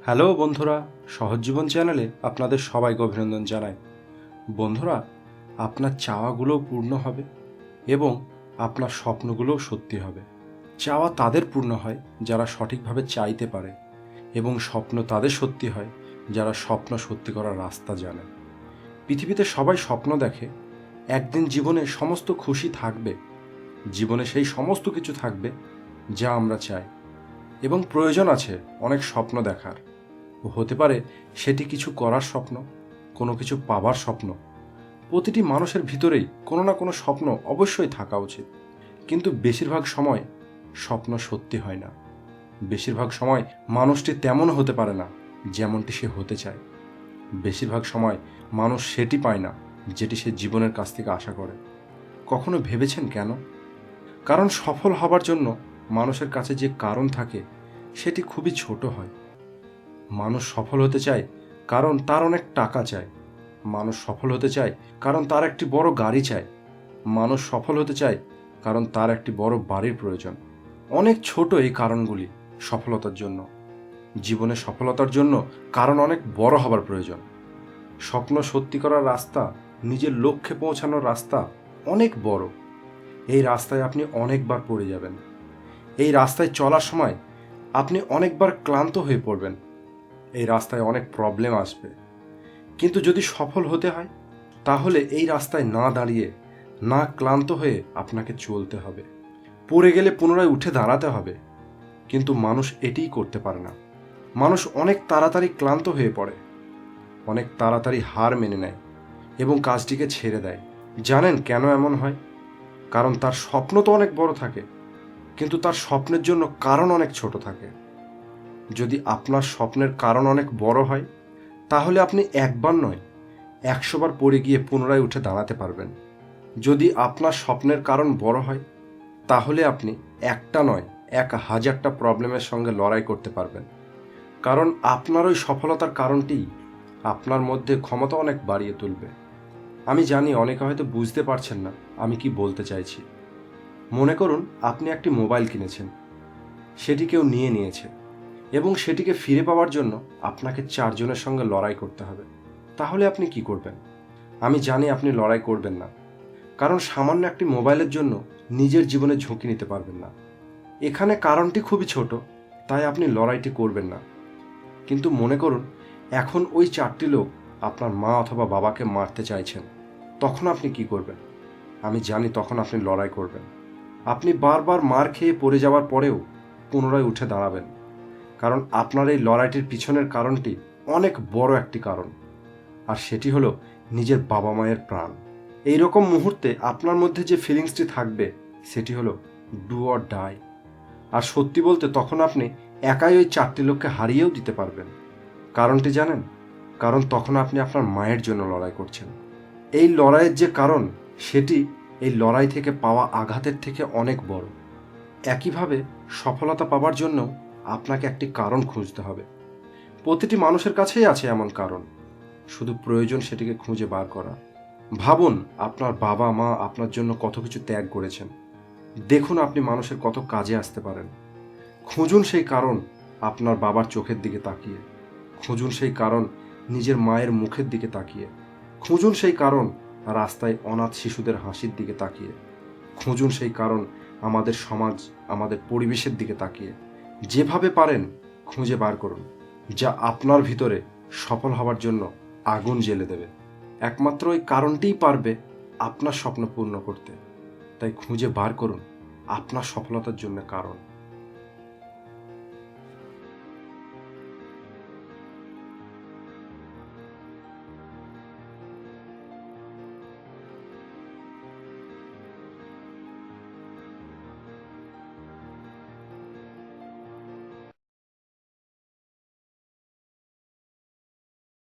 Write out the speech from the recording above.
Hello বন্ধুরা, সহজ জীবন চ্যানেলে আপনাদের সবাইকে অভিনন্দন জানাই। বন্ধুরা, আপনার চাওয়াগুলোও পূর্ণ হবে এবং আপনার স্বপ্নগুলোও সত্যি হবে। চাওয়া তাদের পূর্ণ হয় যারা সঠিকভাবে চাইতে পারে, এবং স্বপ্ন তাদের সত্যি হয় যারা স্বপ্ন সত্যি করার রাস্তা জানে। পৃথিবীতে সবাই স্বপ্ন দেখে একদিন জীবনে সমস্ত খুশি থাকবে, জীবনে সেই সমস্ত কিছু থাকবে যা আমরা চাই, এবং প্রয়োজন আছে অনেক স্বপ্ন দেখার। হতে পারে সেটি কিছু করার স্বপ্ন, কোনো কিছু পাবার স্বপ্ন। প্রতিটি মানুষের ভিতরেই কোনো না কোনো স্বপ্ন অবশ্যই থাকা উচিত, কিন্তু বেশিরভাগ সময় স্বপ্ন সত্যি হয় না। বেশিরভাগ সময় মানুষটি তেমন হতে পারে না যেমনটি সে হতে চায়। বেশিরভাগ সময় মানুষ সেটি পায় না যেটি সে জীবনের কাছ থেকে আশা করে। কখনো ভেবেছেন কেন? কারণ সফল হবার জন্য মানুষের কাছে যে কারণ থাকে সেটি খুবই ছোট হয়। মানুষ সফল হতে চায় কারণ তার অনেক টাকা চায়। মানুষ সফল হতে চায় কারণ তার একটি বড় গাড়ি চায়। মানুষ সফল হতে চায় কারণ তার একটি বড় বাড়ির প্রয়োজন। অনেক ছোট এই কারণগুলি সফলতার জন্য। জীবনে সফলতার জন্য কারণ অনেক বড় হবার প্রয়োজন। স্বপ্ন সত্যি করার রাস্তা, নিজের লক্ষ্যে পৌঁছানোর রাস্তা অনেক বড়। এই রাস্তায় আপনি অনেকবার পড়ে যাবেন। এই রাস্তায় চলার সময় আপনি অনেকবার ক্লান্ত হয়ে পড়বেন। এই রাস্তায় অনেক প্রবলেম আসবে, কিন্তু যদি সফল হতে হয় তাহলে এই রাস্তায় না দাঁড়িয়ে, না ক্লান্ত হয়ে আপনাকে চলতে হবে। পড়ে গেলে পুনরায় উঠে দাঁড়াতে হবে, কিন্তু মানুষ এটিই করতে পারে না। মানুষ অনেক তাড়াতাড়ি ক্লান্ত হয়ে পড়ে, অনেক তাড়াতাড়ি হার মেনে নেয় এবং কাজটিকে ছেড়ে দেয়। জানেন কেন এমন হয়? কারণ তার স্বপ্ন তো অনেক বড় থাকে, কিন্তু তার স্বপ্নের জন্য কারণ অনেক ছোট থাকে। যদি আপনার স্বপ্নের কারণ অনেক বড় হয় তাহলে আপনি একবার নয় 100 বার পড়ে গিয়ে পুনরায় উঠে দাঁড়াতে পারবেন। যদি আপনার স্বপ্নের কারণ বড় হয় তাহলে আপনি একটা নয় 1000টা প্রবলেমের সঙ্গে লড়াই করতে পারবেন। কারণ আপনার ওই সফলতার কারণটি আপনার মধ্যে ক্ষমতা অনেক বাড়িয়ে তুলবে। আমি জানি অনেকে হয়তো বুঝতে পারছেন না আমি কি বলতে চাইছি। মনে করুন আপনি একটি মোবাইল কিনেছেন, সেটি কেউ নিয়ে নিয়েছে, এবং সেটিকে ফিরে পাওয়ার জন্য আপনাকে 4 জনের সঙ্গে লড়াই করতে হবে। তাহলে আপনি কি করবেন? আমি জানি আপনি লড়াই করবেন না, কারণ সামান্য একটি মোবাইলের জন্য নিজের জীবনে ঝুঁকি নিতে পারবেন না। এখানে কারণটি খুবই ছোট, তাই আপনি লড়াইটি করবেন না। কিন্তু মনে করুন এখন ওই 4টি লোক আপনার মা অথবা বাবাকে মারতে চাইছেন, তখন আপনি কি করবেন? আমি জানি তখন আপনি লড়াই করবেন। আপনি বারবার মার খেয়ে পড়ে যাওয়ার পরেও পুনরায় উঠে দাঁড়াবেন, কারণ আপনার এই লড়াইটির পিছনের কারণটি অনেক বড় একটি কারণ, আর সেটি হলো নিজের বাবা মায়ের প্রাণ। এই রকম মুহূর্তে আপনার মধ্যে যে ফিলিংসটি থাকবে সেটি হলো ডু অর ডাই। আর সত্যি বলতে তখন আপনি একাই ওই 4টি লোককে হারিয়েও দিতে পারবেন। কারণটি জানেন? কারণ তখন আপনি আপনার মায়ের জন্য লড়াই করছেন। এই লড়াইয়ের যে কারণ সেটি এই লড়াই থেকে পাওয়া আঘাতের থেকে অনেক বড়। একইভাবে সফলতা পাবার জন্য আপনাকে একটি কারণ খুঁজতে হবে। প্রতিটি মানুষের কাছেই আছে এমন কারণ, শুধু প্রয়োজন সেটিকে খুঁজে বার করা। ভাবুন আপনার বাবা মা আপনার জন্য কত কিছু ত্যাগ করেছেন। দেখুন আপনি মানুষের কত কাজে আসতে পারেন। খুঁজুন সেই কারণ আপনার বাবার চোখের দিকে তাকিয়ে, খুঁজুন সেই কারণ নিজের মায়ের মুখের দিকে তাকিয়ে, খুঁজুন সেই কারণ রাস্তায় অনাথ শিশুদের হাসির দিকে তাকিয়ে, খুঁজুন সেই কারণ আমাদের সমাজ, আমাদের পরিবেশের দিকে তাকিয়ে। যেভাবে পারেন খুঁজে বার করুন, যা আপনার ভিতরে সফল হওয়ার জন্য আগুন জ্বেলে দেবে। একমাত্র ওই কারণটিই পারবে আপনার স্বপ্ন পূর্ণ করতে। তাই খুঁজে বার করুন আপনার সফলতার জন্য কারণ।